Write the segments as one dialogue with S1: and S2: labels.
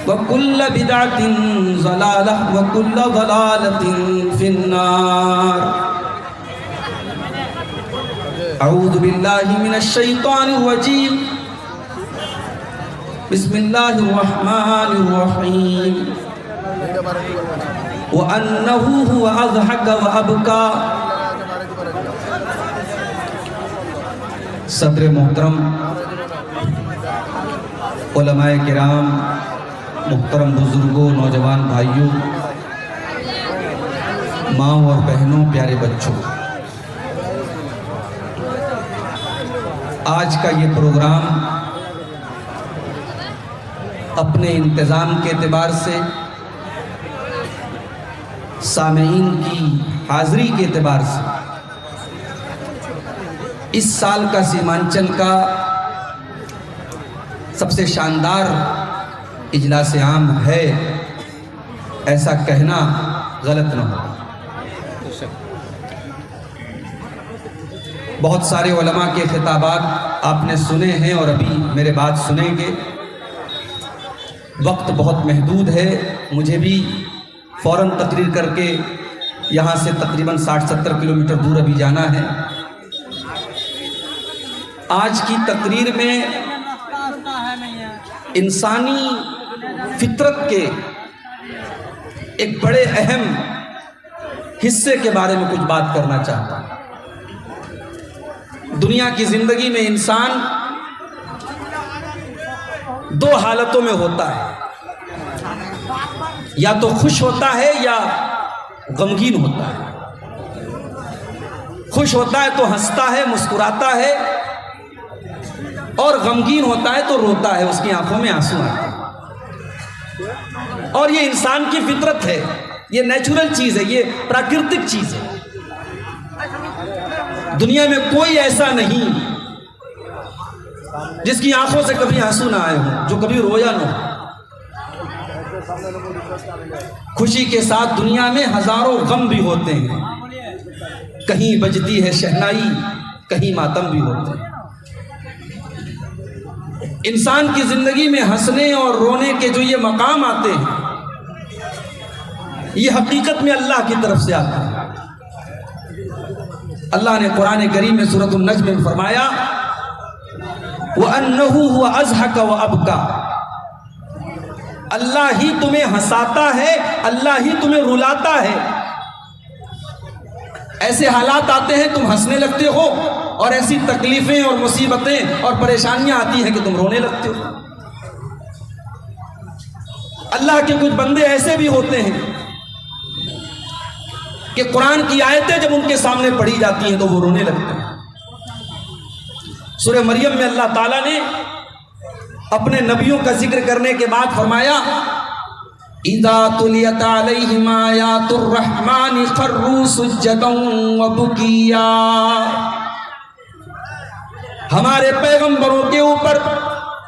S1: وكل بدعة ضلالة وكل ضلالة في النار. أعوذ بالله من الشيطان الرجيم. بسم الله الرحمن الرحيم. وأنه هو أضحك وأبكى. صدر محترم، علماء کرام، محترم بزرگوں، نوجوان بھائیوں، ماں اور بہنوں، پیارے بچوں، آج کا یہ پروگرام اپنے انتظام کے اعتبار سے، سامعین کی حاضری کے اعتبار سے، اس سال کا سیمانچل کا سب سے شاندار اجلاس عام ہے، ایسا کہنا غلط نہ ہو۔ بہت سارے علماء کے خطابات آپ نے سنے ہیں اور ابھی میرے بعد سنیں گے۔ وقت بہت محدود ہے، مجھے بھی فوراً تقریر کر کے یہاں سے تقریباً 60-70 کلومیٹر دور ابھی جانا ہے۔ آج کی تقریر میں انسانی فطرت کے ایک بڑے اہم حصے کے بارے میں کچھ بات کرنا چاہتا ہوں۔ دنیا کی زندگی میں انسان دو حالتوں میں ہوتا ہے، یا تو خوش ہوتا ہے یا غمگین ہوتا ہے۔ خوش ہوتا ہے تو ہنستا ہے، مسکراتا ہے، اور غمگین ہوتا ہے تو روتا ہے، اس کی آنکھوں میں آنسو آتے ہیں۔ اور یہ انسان کی فطرت ہے، یہ نیچرل چیز ہے، یہ پراکرتک چیز ہے۔ دنیا میں کوئی ایسا نہیں جس کی آنکھوں سے کبھی آنسو نہ آئے ہوں، جو کبھی رویا نہ ہو۔ خوشی کے ساتھ دنیا میں ہزاروں غم بھی ہوتے ہیں، کہیں بجتی ہے شہنائی، کہیں ماتم بھی ہوتے ہیں۔ انسان کی زندگی میں ہنسنے اور رونے کے جو یہ مقام آتے ہیں، یہ حقیقت میں اللہ کی طرف سے آتے ہیں۔ اللہ نے قرآن کریم میں سورۃ النجم میں فرمایا وَأَنَّهُ هُوَ أَضْحَكَ وَأَبْكَى۔ اللہ ہی تمہیں ہنساتا ہے، اللہ ہی تمہیں رلاتا ہے۔ ایسے حالات آتے ہیں تم ہنسنے لگتے ہو، اور ایسی تکلیفیں اور مصیبتیں اور پریشانیاں آتی ہیں کہ تم رونے لگتے ہو۔ اللہ کے کچھ بندے ایسے بھی ہوتے ہیں کہ قرآن کی آیتیں جب ان کے سامنے پڑھی جاتی ہیں تو وہ رونے لگتے ہیں۔ سورہ مریم میں اللہ تعالیٰ نے اپنے نبیوں کا ذکر کرنے کے بعد فرمایا اِذَا تُلِيَتْ عَلَيْهِمْ آيَاتُ الرَّحْمَنِ خَرُّوا سُجَّدًا وَبُكِيًّا۔ ہمارے پیغمبروں کے اوپر،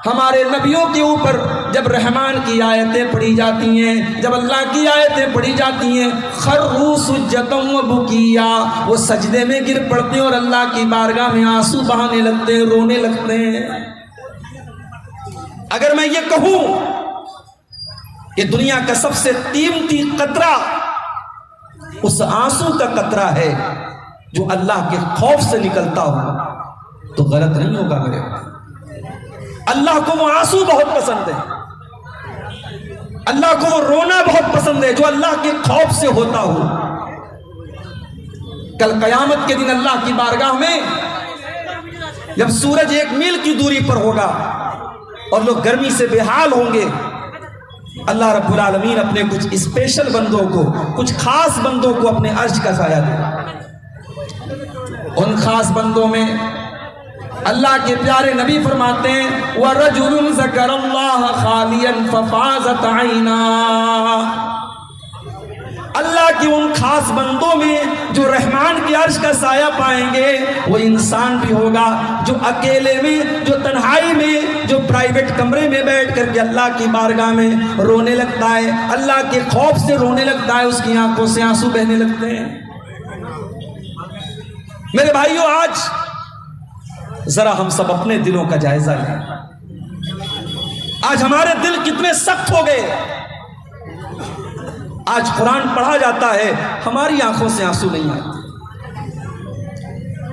S1: ہمارے نبیوں کے اوپر جب رحمان کی آیتیں پڑھی جاتی ہیں، جب اللہ کی آیتیں پڑھی جاتی ہیں، خروا سجدا وبکیا، وہ سجدے میں گر پڑتے ہیں اور اللہ کی بارگاہ میں آنسو بہانے لگتے ہیں، رونے لگتے ہیں۔ اگر میں یہ کہوں کہ دنیا کا سب سے قیمتی قطرہ اس آنسو کا قطرہ ہے جو اللہ کے خوف سے نکلتا ہو، تو غلط نہیں ہوگا میرے بھائی۔ اللہ کو وہ آنسو بہت پسند ہے، اللہ کو وہ رونا بہت پسند ہے جو اللہ کے خوف سے ہوتا ہو۔ کل قیامت کے دن اللہ کی بارگاہ میں جب سورج 1 میل کی دوری پر ہوگا اور لوگ گرمی سے بے حال ہوں گے، اللہ رب العالمین اپنے کچھ اسپیشل بندوں کو، کچھ خاص بندوں کو اپنے عرش کا سایہ دے گا۔ ان خاص بندوں میں اللہ کے پیارے نبی فرماتے ہیں وَرَجُلٌ ذَكَرَ اللَّهَ خَالِيًا فَفَاضَتْ عَيْنَاهُ۔ اللہ کے ان خاص بندوں میں جو رحمان کی عرش کا سایہ پائیں گے، وہ انسان بھی ہوگا جو اکیلے میں، جو تنہائی میں، جو پرائیویٹ کمرے میں بیٹھ کر کے اللہ کی بارگاہ میں رونے لگتا ہے، اللہ کے خوف سے رونے لگتا ہے، اس کی آنکھوں سے آنسو بہنے لگتے ہیں۔ میرے بھائیوں، آج ذرا ہم سب اپنے دلوں کا جائزہ لیں۔ آج ہمارے دل کتنے سخت ہو گئے. آج قرآن پڑھا جاتا ہے ہماری آنکھوں سے آنسو نہیں آتے.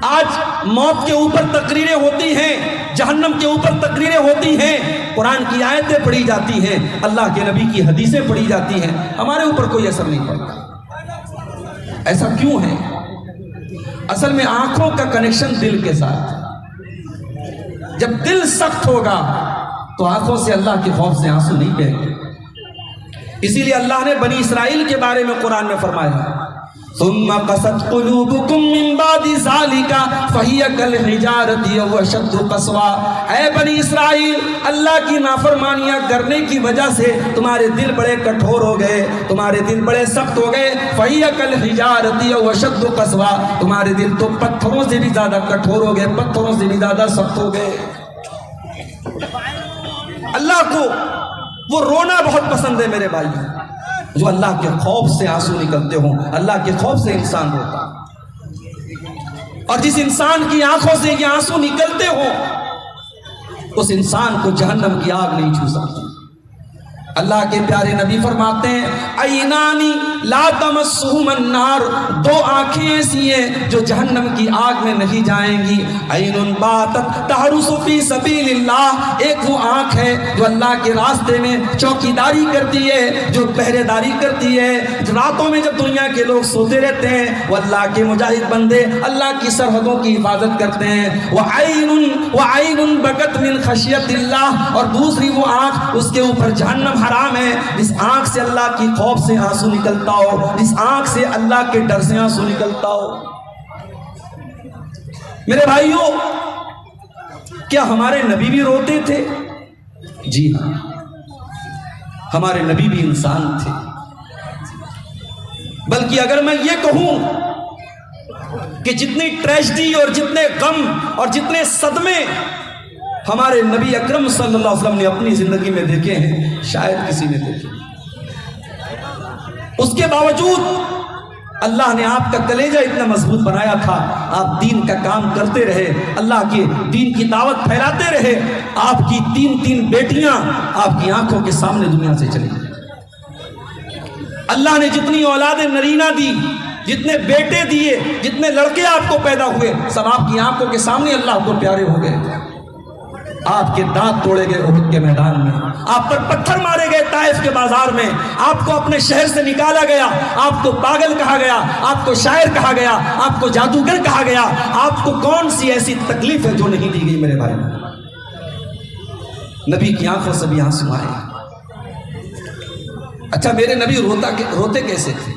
S1: آج موت کے اوپر تقریریں ہوتی ہیں, جہنم کے اوپر تقریریں ہوتی ہیں, قرآن کی آیتیں پڑھی جاتی ہیں, اللہ کے نبی کی حدیثیں پڑھی جاتی ہیں, ہمارے اوپر کوئی اثر نہیں پڑتا. ایسا کیوں ہے؟ اصل میں آنکھوں کا کنیکشن دل کے ساتھ. جب دل سخت ہوگا تو آنکھوں سے اللہ کے خوف سے آنسو نہیں بہیں گے. اسی لیے اللہ نے بنی اسرائیل کے بارے میں قرآن میں فرمایا ثم قست قلوبكم من بعد ذلك فهي كالحجارة أو أشد قسوة. اے بنی اسرائیل, اللہ کی نافرمانیاں کرنے کی وجہ سے تمہارے دل بڑے کٹھور ہو گئے, تمہارے دل بڑے سخت ہو گئے. فهي كالحجارة أو أشد قسوة, تمہارے دل تو پتھروں سے بھی زیادہ کٹھور ہو گئے, پتھروں سے بھی زیادہ سخت ہو گئے. اللہ کو وہ رونا بہت پسند ہے میرے بھائی, جو اللہ کے خوف سے آنسو نکلتے ہوں. اللہ کے خوف سے انسان روتا, اور جس انسان کی آنکھوں سے یہ آنسو نکلتے ہوں اس انسان کو جہنم کی آگ نہیں چھو سکتی. اللہ کے پیارے نبی فرماتے ہیں عینانی لا تمسہم النار, دو آنکھیں ایسی ہیں جو جہنم کی آگ میں نہیں جائیں گی. عین باتت تحرس فی سبیل اللہ, ایک وہ آنکھ ہے جو اللہ کے راستے میں چوکیداری کرتی ہے, جو پہرے داری کرتی ہے. راتوں میں جب دنیا کے لوگ سوتے رہتے ہیں وہ اللہ کے مجاہد بندے اللہ کی سرحدوں کی حفاظت کرتے ہیں. وعین بکت من خشیت اللہ, اور دوسری وہ آنکھ اس کے اوپر جہنم حرام ہے, جس آنکھ سے اللہ کی خوف سے آنسو نکلتا ہو, جس آنکھ سے اللہ کے ڈر سے آنسو نکلتا ہو. میرے بھائیوں, کیا ہمارے نبی بھی روتے تھے؟ جی ہاں, ہمارے نبی بھی انسان تھے. بلکہ اگر میں یہ کہوں کہ جتنی ٹریجڈی اور جتنے غم اور جتنے صدمے ہمارے نبی اکرم صلی اللہ علیہ وسلم نے اپنی زندگی میں دیکھے ہیں شاید کسی نے دیکھے, اس کے باوجود اللہ نے آپ کا کلیجہ اتنا مضبوط بنایا تھا, آپ دین کا کام کرتے رہے, اللہ کے دین کی دعوت پھیلاتے رہے. آپ کی تین بیٹیاں آپ کی آنکھوں کے سامنے دنیا سے چلی. اللہ نے جتنی اولاد نرینہ دی, جتنے بیٹے دیے, جتنے لڑکے آپ کو پیدا ہوئے, سب آپ کی آنکھوں کے سامنے اللہ کو پیارے ہو گئے. آپ کے دانت توڑے گئے احد کے میدان میں, آپ پر پتھر مارے گئے طائف کے بازار میں, آپ کو اپنے شہر سے نکالا گیا, آپ کو پاگل کہا گیا, آپ کو شاعر کہا گیا, آپ کو جادوگر کہا گیا. آپ کو کون سی ایسی تکلیف ہے جو نہیں دی گئی میرے بھائی؟ نبی کی آنکھوں سے بھی آنسو آئے. اچھا, میرے نبی روتے کیسے تھے؟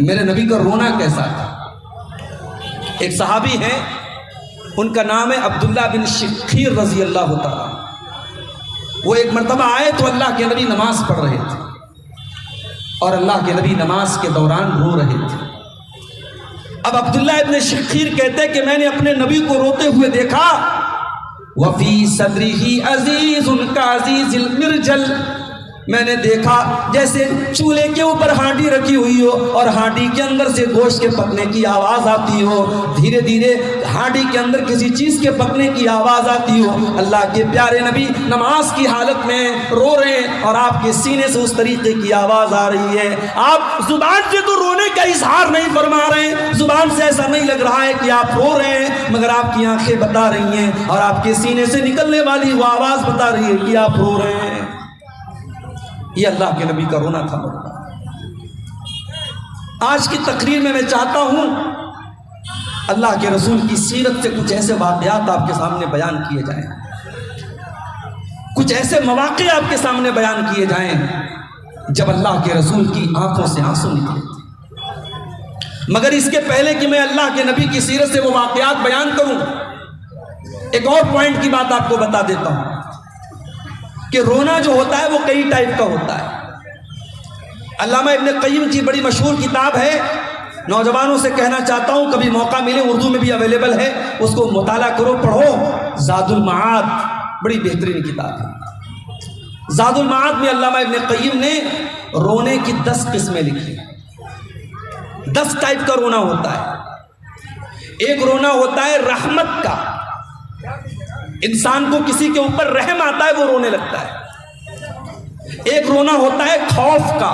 S1: میرے نبی کا رونا کیسا تھا؟ ایک صحابی ہیں, ان کا نام ہے عبداللہ بن شخیر رضی اللہ تعالیٰ. وہ ایک مرتبہ آئے تو اللہ کے نبی نماز پڑھ رہے تھے, اور اللہ کے نبی نماز کے دوران رو رہے تھے. اب عبداللہ ابن شخیر کہتے کہ میں نے اپنے نبی کو روتے ہوئے دیکھا. وفی صدرہ عزیز کا عزیز المرجل, میں نے دیکھا جیسے چولہے کے اوپر ہانڈی رکھی ہوئی ہو اور ہانڈی کے اندر سے گوشت کے پکنے کی آواز آتی ہو, دھیرے دھیرے ہانڈی کے اندر کسی چیز کے پکنے کی آواز آتی ہو. اللہ کے پیارے نبی نماز کی حالت میں رو رہے ہیں اور آپ کے سینے سے اس طریقے کی آواز آ رہی ہے. آپ زبان سے تو رونے کا اظہار نہیں فرما رہے ہیں, زبان سے ایسا نہیں لگ رہا ہے کہ آپ رو رہے ہیں, مگر آپ کی آنکھیں بتا رہی ہیں اور آپ کے سینے سے نکلنے والی وہ آواز بتا رہی ہے کہ آپ رو رہے ہیں. یہ اللہ کے نبی کا رونا تھا. آج کی تقریر میں چاہتا ہوں اللہ کے رسول کی سیرت سے کچھ ایسے واقعات آپ کے سامنے بیان کیے جائیں, کچھ ایسے مواقع آپ کے سامنے بیان کیے جائیں جب اللہ کے رسول کی آنکھوں سے آنسو نکلے. مگر اس کے پہلے کہ میں اللہ کے نبی کی سیرت سے وہ واقعات بیان کروں, ایک اور پوائنٹ کی بات آپ کو بتا دیتا ہوں کہ رونا جو ہوتا ہے وہ کئی ٹائپ کا ہوتا ہے. علامہ ابن قیم کی بڑی مشہور کتاب ہے, نوجوانوں سے کہنا چاہتا ہوں کبھی موقع ملے, اردو میں بھی اویلیبل ہے, اس کو مطالعہ کرو, پڑھو. زاد المعاد بڑی بہترین کتاب ہے. زاد المعاد میں علامہ ابن قیم نے رونے کی 10 قسمیں لکھی. 10 ٹائپ کا رونا ہوتا ہے. ایک رونا ہوتا ہے رحمت کا, انسان کو کسی کے اوپر رحم آتا ہے وہ رونے لگتا ہے. ایک رونا ہوتا ہے خوف کا،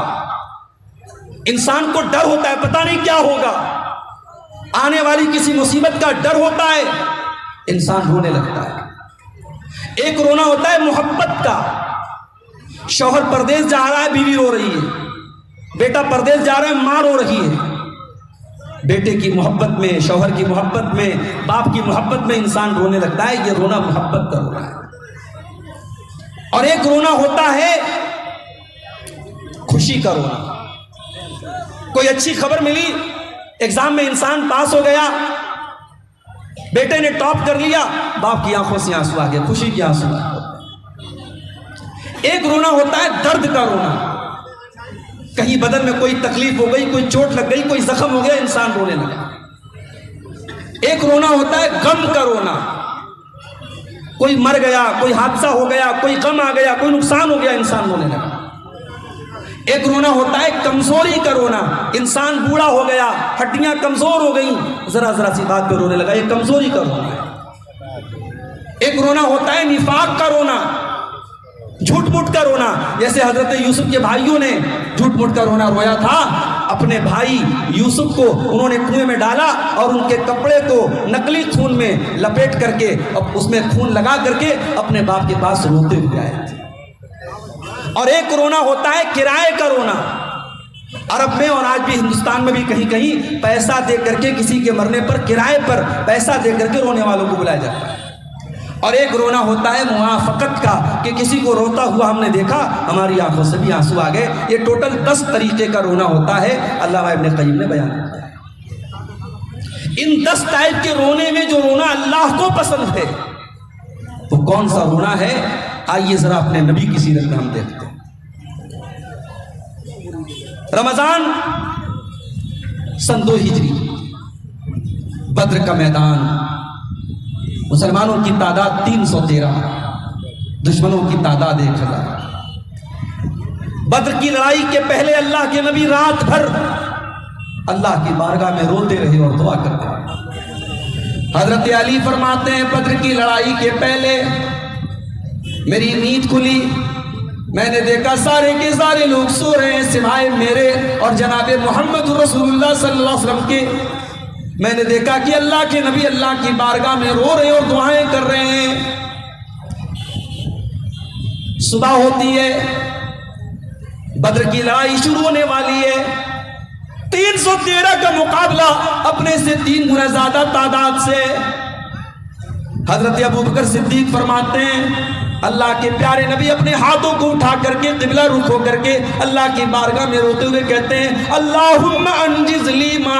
S1: انسان کو ڈر ہوتا ہے، پتہ نہیں کیا ہوگا، آنے والی کسی مصیبت کا ڈر ہوتا ہے، انسان رونے لگتا ہے۔ ایک رونا ہوتا ہے محبت کا، شوہر پردیس جا رہا ہے، بیوی رو رہی ہے، بیٹا پردیس جا رہا ہے، ماں رو رہی ہے۔ بیٹے کی محبت میں، شوہر کی محبت میں، باپ کی محبت میں انسان رونے لگتا ہے، یہ رونا محبت کا رونا ہے۔ اور ایک رونا ہوتا ہے خوشی کا رونا، کوئی اچھی خبر ملی، ایگزام میں انسان پاس ہو گیا، بیٹے نے ٹاپ کر لیا، باپ کی آنکھوں سے آنسو آ گئے، خوشی کے آنسو آ گئے۔ ایک رونا ہوتا ہے درد کا رونا، کہیں بدن میں کوئی تکلیف ہو گئی، کوئی چوٹ لگ گئی، کوئی زخم ہو گیا، انسان رونے لگا۔ ایک رونا ہوتا ہے غم کا رونا، کوئی مر گیا، کوئی حادثہ ہو گیا، کوئی غم آ گیا، کوئی نقصان ہو گیا، انسان رونے لگا۔ ایک رونا ہوتا ہے کمزوری کا رونا، انسان بوڑھا ہو گیا، ہڈیاں کمزور ہو گئیں، ذرا ذرا سی بات پہ رونے لگا، یہ کمزوری کا رونا ہے۔ ایک رونا ہوتا ہے نفاق کا رونا، جھوٹ موٹ کا رونا، جیسے حضرت یوسف کے بھائیوں نے جھوٹ موٹ کا رونا رویا تھا۔ اپنے بھائی یوسف کو انہوں نے کنویں میں ڈالا اور ان کے کپڑے کو نقلی خون میں لپیٹ کر کے، اس میں خون لگا کر کے اپنے باپ کے پاس روتے ہوئے آئے تھے۔ اور ایک رونا ہوتا ہے کرائے کا رونا، عرب میں اور آج بھی ہندوستان میں بھی کہیں کہیں پیسہ دے کر کے کسی کے مرنے پر کرائے پر پیسہ دے کر کے رونے والوں کو بلایا جاتا ہے۔ اور ایک رونا ہوتا ہے موافقت کا، کہ کسی کو روتا ہوا ہم نے دیکھا، ہماری آنکھوں سے بھی آنسو آ گئے۔ یہ ٹوٹل 10 طریقے کا رونا ہوتا ہے، علامہ ابن قیم نے بیان کیا ہے۔ ان 10 ٹائپ کے رونے میں جو رونا اللہ کو پسند ہے وہ کون سا رونا ہے؟ آئیے ذرا اپنے نبی کی سیرت میں ہم دیکھتے ہیں۔ رمضان سن 2 ہجری، بدر کا میدان، مسلمانوں کی تعداد 313، دشمنوں کی تعداد 1000۔ بدر کی لڑائی کے پہلے اللہ کے نبی رات بھر اللہ کی بارگاہ میں روتے رہے اور دعا کرتے رہے۔ حضرت علی فرماتے ہیں بدر کی لڑائی کے پہلے میری نیند کھلی، میں نے دیکھا سارے کے سارے لوگ سو رہے ہیں سوائے میرے اور جناب محمد رسول اللہ صلی اللہ علیہ وسلم کے۔ میں نے دیکھا کہ اللہ کے نبی اللہ کی بارگاہ میں رو رہے اور دعائیں کر رہے ہیں۔ صبح ہوتی ہے، بدر کی لڑائی شروع ہونے والی ہے۔ 313 کا مقابلہ اپنے سے 3 گنا زیادہ تعداد سے۔ حضرت ابوبکر صدیق فرماتے ہیں اللہ کے پیارے نبی اپنے ہاتھوں کو اٹھا کر کے قبلہ رخ ہو کر کے اللہ کی بارگاہ میں روتے ہوئے کہتے ہیں اللہم انجز لی ما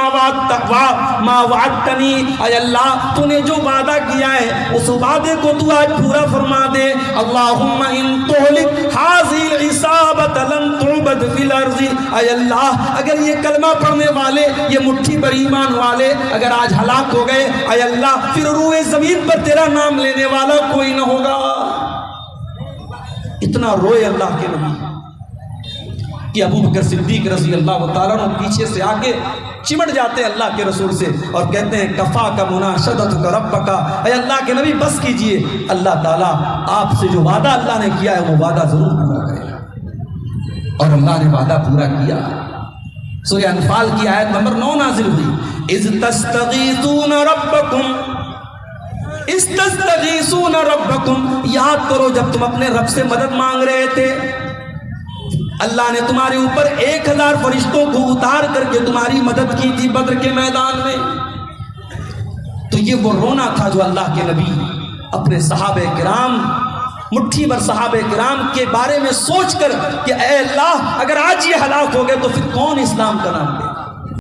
S1: وعدتنی، اے اللہ تو نے جو وعدہ کیا ہے اس وعدے کو تو آج پورا فرما دے۔ اللہم ان تہلک ھذی العصابۃ لن تعبد فی الارض، اے اللہ اگر یہ کلمہ پڑھنے والے، یہ مٹھی پر ایمان والے اگر آج ہلاک ہو گئے، اے اللہ پھر روئے زمین پر تیرا نام لینے والا کوئی نہ ہوگا۔ اتنا روئے اللہ کے نبی کہ ابوبکر صدیق رضی اللہ تعالیٰ عنہ پیچھے سے آگے چمٹ جاتے ہیں اللہ کے رسول سے اور کہتے ہیں کفا کا مناشدتک ربک، اے اللہ کے نبی بس کیجئے، اللہ تعالیٰ آپ سے جو وعدہ اللہ نے کیا ہے وہ وعدہ ضرور پورا کرے گا۔ اور اللہ نے وعدہ پورا کیا۔ سورہ انفال کی آیت نمبر 9 نازل ہوئی، اذ تستغیثون ربکم استستغیثون ربکم، یاد کرو جب تم اپنے رب سے مدد مانگ رہے تھے، اللہ نے تمہارے اوپر 1000 فرشتوں کو اتار کر کے تمہاری مدد کی تھی بدر کے میدان میں۔ تو یہ وہ رونا تھا جو اللہ کے نبی اپنے صحابہ کرام، مٹھی بھر صحابہ کرام کے بارے میں سوچ کر کہ اے اللہ اگر آج یہ ہلاک ہو گئے تو پھر کون اسلام کا نام لے گا۔